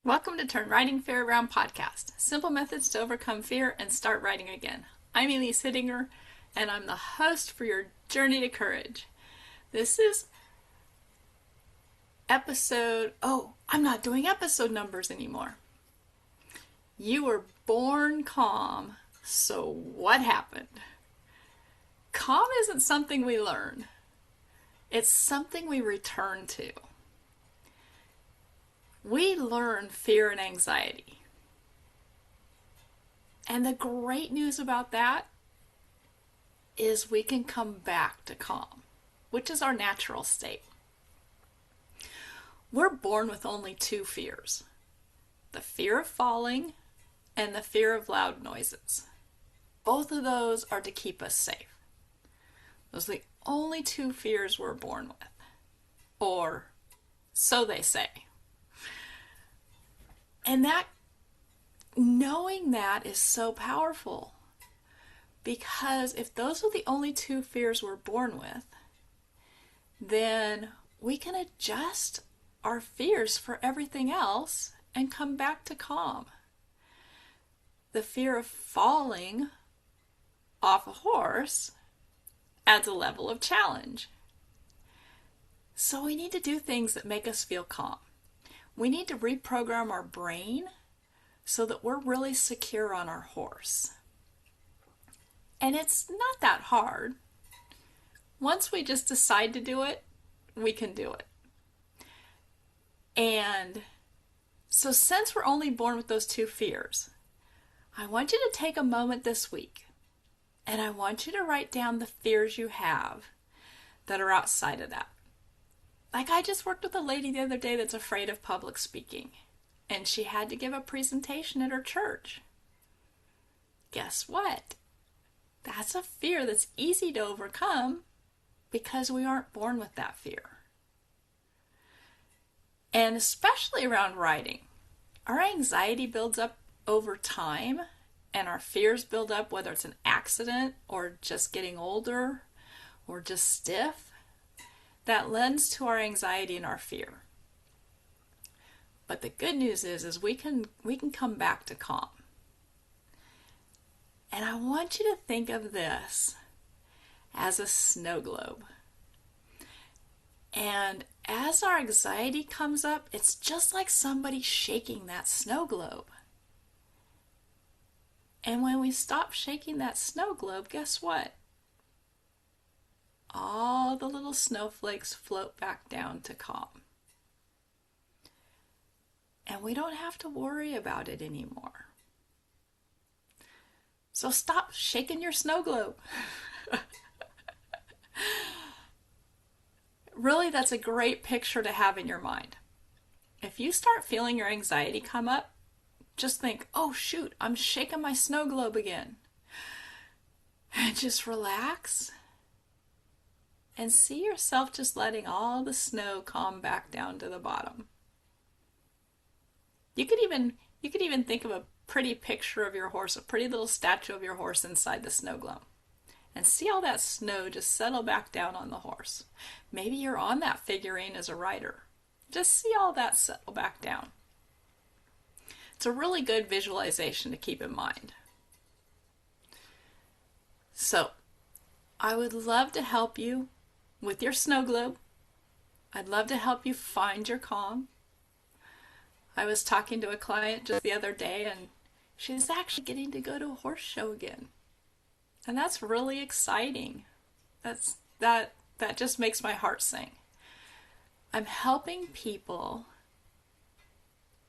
Welcome to Turn Riding Fear Around podcast. Simple methods to overcome fear and start riding again. I'm Elise, and I'm the host for your journey to courage. This is I'm not doing episode numbers anymore. You were born calm, so what happened? Calm isn't something we learn. It's something we return to. We learn fear and anxiety. And the great news about that is we can come back to calm, which is our natural state. We're born with only two fears: the fear of falling and the fear of loud noises. Both of those are to keep us safe. Those are the only two fears we're born with. Or so they say. And knowing that is so powerful, because if those are the only two fears we're born with, then we can adjust our fears for everything else and come back to calm. The fear of falling off a horse adds a level of challenge. So we need to do things that make us feel calm. We need to reprogram our brain so that we're really secure on our horse. And it's not that hard. Once we just decide to do it, we can do it. And so since we're only born with those two fears, I want you to take a moment this week and I want you to write down the fears you have that are outside of that. Like, I just worked with a lady the other day that's afraid of public speaking, and she had to give a presentation at her church. Guess what? That's a fear that's easy to overcome because we aren't born with that fear. And especially around riding, our anxiety builds up over time, and our fears build up, whether it's an accident or just getting older or just stiff. That lends to our anxiety and our fear. But the good news is we can come back to calm. And I want you to think of this as a snow globe. And as our anxiety comes up, it's just like somebody shaking that snow globe. And when we stop shaking that snow globe, guess what? All the little snowflakes float back down to calm. And we don't have to worry about it anymore. So stop shaking your snow globe. Really, that's a great picture to have in your mind. If you start feeling your anxiety come up, just think, oh shoot, I'm shaking my snow globe again. And just relax. And see yourself just letting all the snow calm back down to the bottom. You could even think of a pretty picture of your horse, a pretty little statue of your horse inside the snow globe. And see all that snow just settle back down on the horse. Maybe you're on that figurine as a rider. Just see all that settle back down. It's a really good visualization to keep in mind. So, I would love to help you with your snow globe. I'd love to help you find your calm. I was talking to a client just the other day, and she's actually getting to go to a horse show again. And that's really exciting. That just makes my heart sing. I'm helping people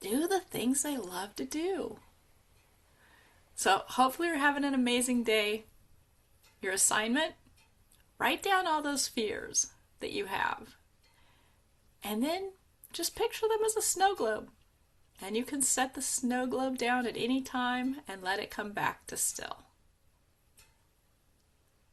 do the things they love to do. So hopefully you're having an amazing day. Your assignment: write down all those fears that you have. And then just picture them as a snow globe. And you can set the snow globe down at any time and let it come back to still.